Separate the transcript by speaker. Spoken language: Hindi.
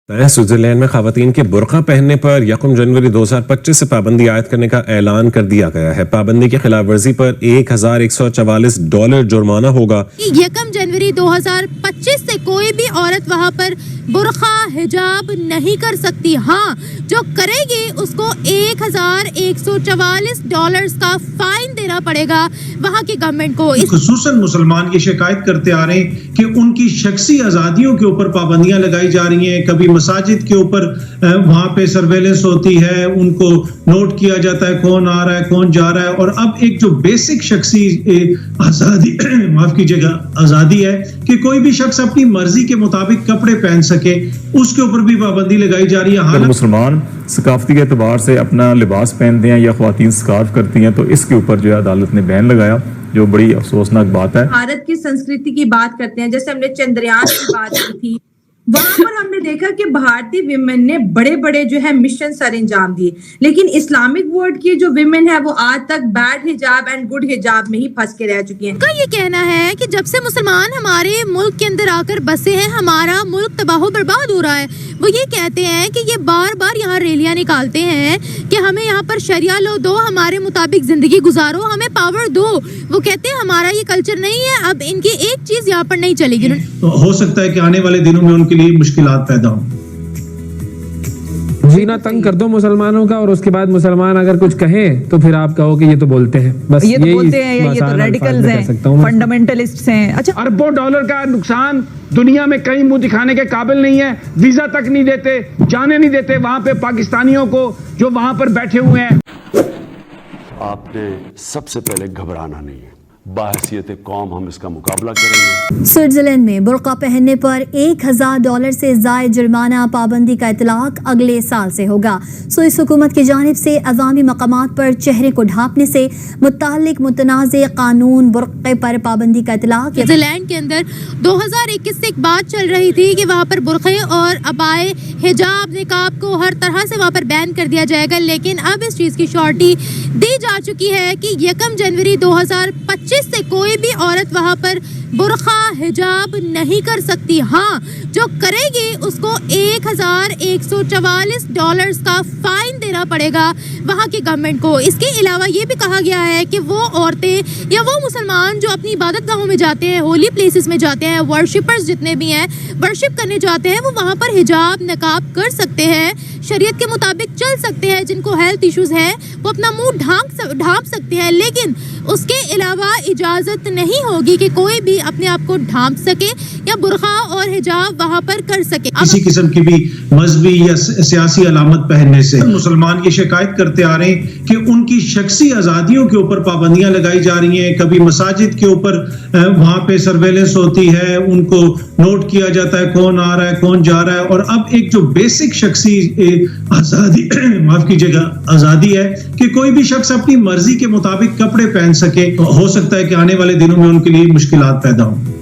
Speaker 1: स्विट्जरलैंड में खवातीन के बुर्का पहनने पर 1 जनवरी 2025 से पाबंदी आयद करने का ऐलान कर दिया गया है। पाबंदी की खिलाफ वर्जी पर $1144 जुर्माना होगा।
Speaker 2: 1 जनवरी 2025 से कोई भी औरत वहाँ पर बुर्का हिजाब नहीं कर सकती। हाँ, जो करेगी उसको $1144 का फाइन देना पड़ेगा वहाँ की गवर्नमेंट को।
Speaker 3: खुसूसन मुसलमान ये शिकायत करते आ रहे हैं कि उनकी शख्सी आज़ादियों के ऊपर पाबंदियां लगाई जा रही हैं। कभी मसाजिद के ऊपर वहां पे सर्वेलेंस होती है, उनको नोट किया जाता है कौन आ रहा है कौन जा रहा है, और अब एक जो बेसिक शख्सी आज़ादी माफ कीजिएगा आज़ादी है कि कोई भी शख्स अपनी मर्जी के मुताबिक कपड़े पहन सके, उसके ऊपर भी पाबंदी लगाई जा रही है।
Speaker 4: अगर मुसलमान सकाफती के एतबार से अपना लिबास पहनते हैं या ख्वातीन स्कार्फ करती हैं तो इसके ऊपर जो है अदालत ने बैन लगाया, जो बड़ी अफसोसनाक बात है।
Speaker 5: भारत की संस्कृति की बात करते हैं, जैसे हमने चंद्रयान की बात की थी, वहां पर हमने देखा कि भारतीय विमेन ने बड़े बड़े जो है मिशन सर अंजाम दिए, लेकिन इस्लामिक वर्ल्ड की जो विमेन है वो आज तक बैड हिजाब एंड गुड हिजाब में ही फंस के रह चुकी हैं।
Speaker 2: का ये कहना है कि जब से मुसलमान हमारे मुल्क के अंदर आकर बसे हैं, हमारा मुल्क तबाह बर्बाद हो रहा है। वो ये कहते हैं कि ये बार बार यहाँ रैलियां निकालते हैं कि हमें यहाँ पर शरिया लो दो, हमारे मुताबिक जिंदगी गुजारो, हमें पावर दो। वो कहते हैं हमारा ये कल्चर नहीं है। अब इनकी एक चीज यहाँ पर नहीं चलेगी।
Speaker 3: तो हो सकता है कि आने वाले दिनों में उनके लिए मुश्किलात पैदा हो।
Speaker 6: जीना तंग कर दो मुसलमानों का, और उसके बाद मुसलमान अगर कुछ कहें तो फिर आप कहो कि ये तो बोलते हैं, बस
Speaker 7: ये तो बोलते हैं, ये तो रेडिकल्स हैं, फंडामेंटलिस्ट्स हैं। अच्छा,
Speaker 8: अरबों डॉलर का नुकसान, दुनिया में कहीं मुंह दिखाने के काबिल नहीं है, वीजा तक नहीं देते, जाने नहीं देते वहां पे पाकिस्तानियों को जो वहां पर बैठे हुए हैं।
Speaker 9: आपने सबसे पहले घबराना नहीं है, बाहसियत कौम हम इसका मुकाबला करेंगे।
Speaker 10: स्विट्जरलैंड में बुर्का पहनने पर $1000 से ज़ायद जुर्माना पाबंदी का इतलाक अगले साल से होगा। स्विस हुकूमत की जानिब से अवामी मकामात पर चेहरे को ढांपने से मुतालिक मुतनाज़े कानून बुर्के पर पाबंदी का इतलाक।
Speaker 2: स्विट्जरलैंड के अंदर 2021 से एक बात चल रही थी कि वहाँ पर बुर्के और अबाए हिजाब निकाब को हर तरह से वहाँ पर बैन कर दिया जाएगा, लेकिन अब इस चीज़ की श्योरिटी दी जा चुकी है कि 1 जनवरी 2025 से कोई भी औरत वहां पर बुर्का हिजाब नहीं कर सकती। हाँ, जो करेगी उसको $1144 का फाइन देना पड़ेगा वहां की गवर्नमेंट को। इसके अलावा ये भी कहा गया है कि वो औरतें या वो मुसलमान जो अपनी इबादत गाहों में जाते हैं, होली प्लेसेस में जाते हैं, वर्शिपर्स जितने भी हैं, वर्शिप करने जाते हैं, वो वहां पर हिजाब नकाब कर सकते हैं, शरीयत के मुताबिक चल सकते हैं। जिनको हेल्थ इश्यूज है वो अपना मुंह ढांप सकते हैं, लेकिन उसके अलावा इजाजत नहीं होगी कि कोई भी अपने आप को ढांप सके या बुर्का और हिजाब वहां पर कर सके।
Speaker 3: किसी किस्म की भी मजहबी या सियासी अलामत पहनने से मुसलमान ये शिकायत करते आ रहे हैं कि उनकी शख्सी आज़ादियों के ऊपर पाबंदियां लगाई जा रही हैं। कभी मसाजिद के ऊपर वहां पे सर्वेलेंस होती है, उनको नोट किया जाता है कौन आ रहा है कौन जा रहा है, और अब एक जो बेसिक शख्सी आज़ादी माफ कीजिएगा आज़ादी है कि कोई भी शख्स अपनी मर्जी के मुताबिक कपड़े पहन सके। हो सकता है कि आने वाले दिनों में उनके लिए मुश्किलात पैदा हो।